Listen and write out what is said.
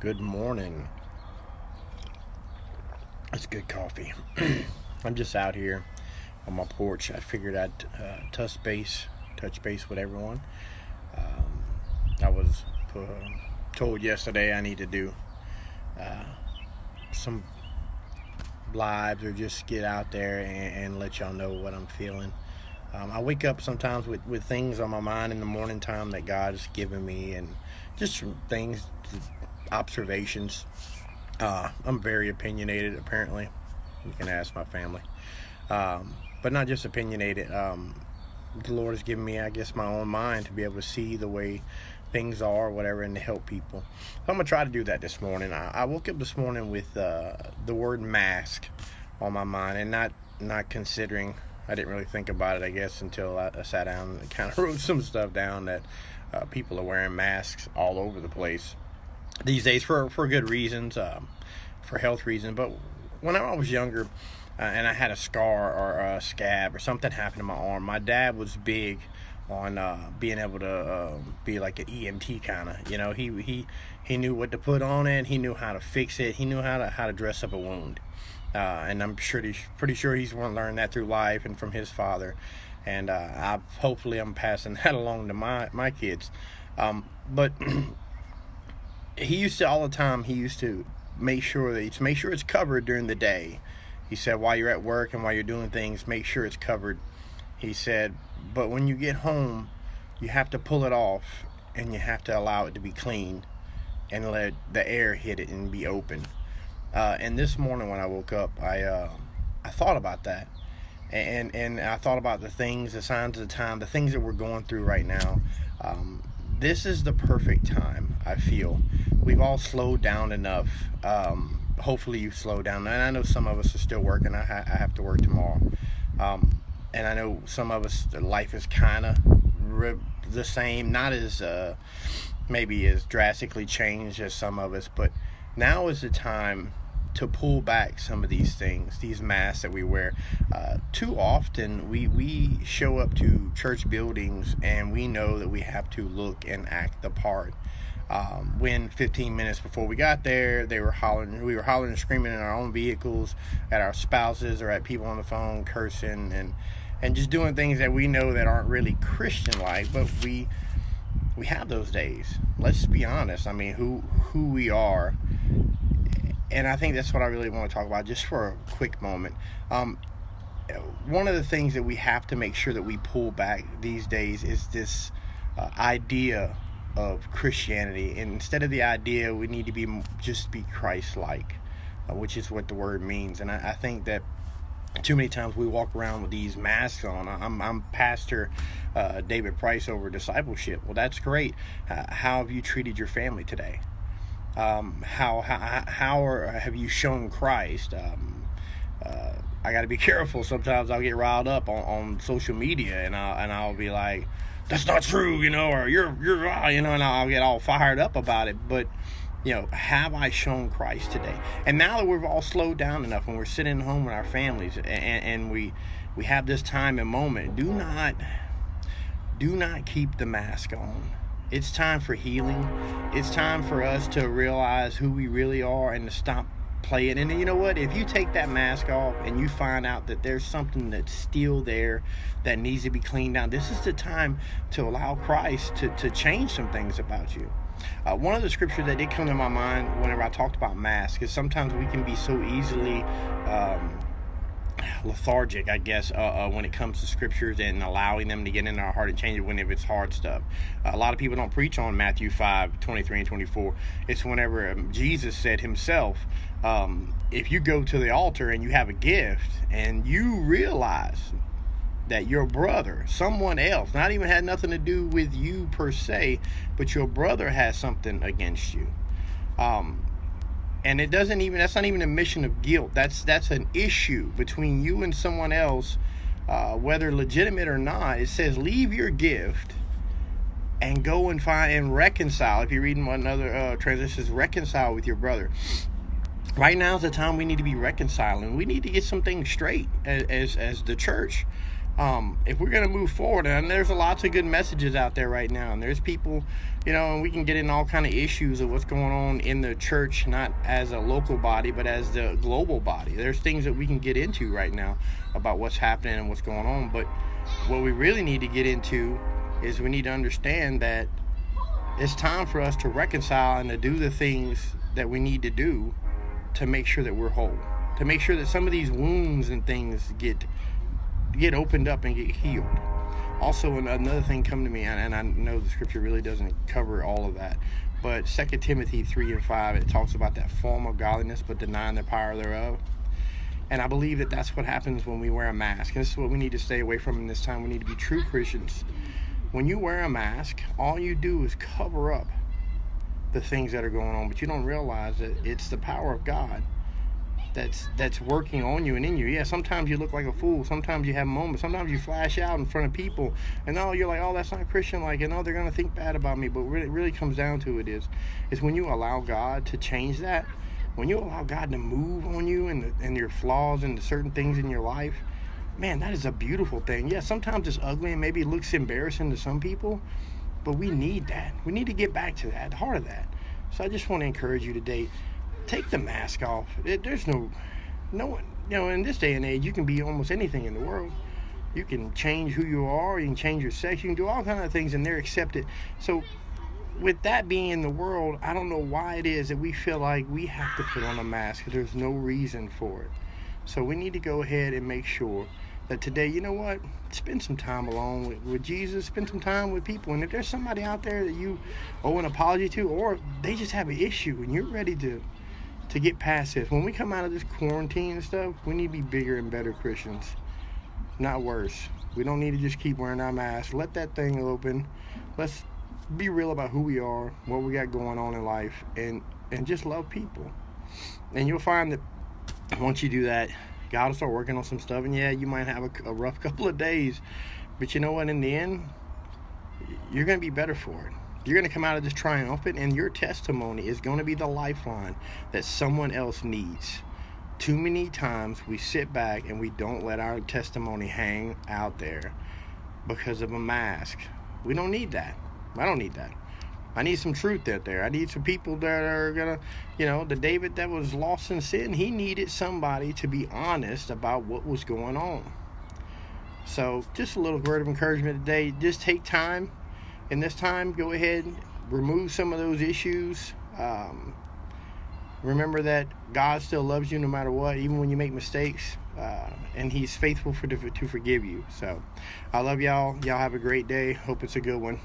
Good morning. It's good coffee. I'm just out here on my porch. I figured I'd touch base with everyone. Um, I was uh, told yesterday I need to do uh, some lives or just get out there and let y'all know what I'm feeling. I wake up sometimes with things on my mind in the morning time that God has given me, and just some things, observations. I'm very opinionated, apparently. You can ask my family. But not just opinionated. The Lord has given me, I guess, my own mind to be able to see the way things are, whatever, and to help people. So I'm going to try to do that this morning. I woke up this morning with the word mask on my mind, and not considering. I didn't really think about it, I guess, until I sat down and kind of wrote some stuff down that people are wearing masks all over the place these days for good reasons, for health reasons. But when I was younger, and I had a scar or a scab or something happened to my arm, my dad was big on being able to be like an EMT kind of. He knew what to put on it. He knew how to fix it. He knew how to dress up a wound. And I'm pretty sure he's learned that through life and from his father. And hopefully I'm passing that along to my kids. But he used to all the time. He used to make sure it's covered during the day. He said while you're at work and while you're doing things, make sure it's covered. He said, but when you get home, you have to pull it off and you have to allow it to be clean and let the air hit it and be open. And this morning when I woke up, I thought about that, and I thought about the signs of the time, the things that we're going through right now. This is the perfect time. I feel we've all slowed down enough. Hopefully you slow down, and I know some of us are still working. I have to work tomorrow, and I know some of us, life is kind of the same, not as maybe as drastically changed as some of us, but now is the time to pull back some of these things, these masks that we wear. Too often we show up to church buildings and we know that we have to look and act the part. When 15 minutes before we got there, we were hollering and screaming in our own vehicles at our spouses or at people on the phone, cursing and just doing things that we know that aren't really Christian-like. But we have those days. Let's be honest. I mean, who we are. And I think that's what I really want to talk about just for a quick moment. One of the things that we have to make sure that we pull back these days is this idea of Christianity. And instead of the idea, we need to be Christ-like, which is what the word means. And I think that too many times we walk around with these masks on. I'm Pastor David Price over discipleship. Well, that's great. How have you treated your family today? How have you shown Christ? I got to be careful. Sometimes I'll get riled up on social media, and I'll be like, "That's not true," or you're, and I'll get all fired up about it. But have I shown Christ today? And now that we've all slowed down enough, and we're sitting home with our families, and we have this time and moment, do not keep the mask on. It's time for healing. It's time for us to realize who we really are and to stop playing. And you know what? If you take that mask off and you find out that there's something that's still there that needs to be cleaned out, this is the time to allow Christ to change some things about you. One of the scriptures that did come to my mind whenever I talked about masks is sometimes we can be so easily lethargic, I guess, when it comes to scriptures and allowing them to get in our heart and change it whenever it's hard stuff. A lot of people don't preach on Matthew 5:23 and 24. It's whenever Jesus said himself, if you go to the altar and you have a gift and you realize that your brother, someone else, not even had nothing to do with you per se, but your brother has something against you. And that's not even a mission of guilt. That's an issue between you and someone else, whether legitimate or not. It says, leave your gift and go and find and reconcile. If you're reading another translation, it says reconcile with your brother. Right now is the time we need to be reconciling. We need to get some things straight as the church. if we're going to move forward, and there's lots of good messages out there right now, and there's people, and we can get in all kind of issues of what's going on in the church, not as a local body, but as the global body. There's things that we can get into right now about what's happening and what's going on, but what we really need to get into is we need to understand that it's time for us to reconcile and to do the things that we need to do to make sure that we're whole, to make sure that some of these wounds and things get opened up and get healed. Also, another thing come to me, and I know the scripture really doesn't cover all of that, but 2 Timothy 3:5, it talks about that form of godliness but denying the power thereof. And I believe that that's what happens when we wear a mask. And this is what we need to stay away from in this time. We need to be true Christians. When you wear a mask, all you do is cover up the things that are going on, but you don't realize that it's the power of God that's working on you and in you. Yeah, sometimes you look like a fool. Sometimes you have moments. Sometimes you flash out in front of people, and you're like, oh, that's not Christian. Like, they're going to think bad about me. But what it really comes down to is when you allow God to change that, when you allow God to move on you and your flaws and the certain things in your life, man, that is a beautiful thing. Yeah, sometimes it's ugly and maybe it looks embarrassing to some people, but we need that. We need to get back to that, the heart of that. So I just want to encourage you today, take the mask off. There's no one, in this day and age, you can be almost anything in the world. You can change who you are, you can change your sex, you can do all kinds of things, and they're accepted. So with that being in the world, I don't know why it is that we feel like we have to put on a mask, because there's no reason for it. So we need to go ahead and make sure that today, you know what, spend some time alone with Jesus, spend some time with people. And if there's somebody out there that you owe an apology to, or they just have an issue and you're ready to get past this, when we come out of this quarantine and stuff, we need to be bigger and better Christians, not worse. We don't need to just keep wearing our masks. Let that thing open. Let's be real about who we are, what we got going on in life, and just love people. And you'll find that once you do that, God will start working on some stuff. And yeah, you might have a rough couple of days, but you know what, in the end, you're going to be better for it. You're going to come out of this triumphant, and your testimony is going to be the lifeline that someone else needs. Too many times we sit back and we don't let our testimony hang out there because of a mask. We don't need that. I don't need that. I need some truth out there. I need some people that are going to, the David that was lost in sin, he needed somebody to be honest about what was going on. So just a little word of encouragement today. Just take time. In this time, go ahead and remove some of those issues. Remember that God still loves you no matter what, even when you make mistakes. And he's faithful to forgive you. So I love y'all. Y'all have a great day. Hope it's a good one.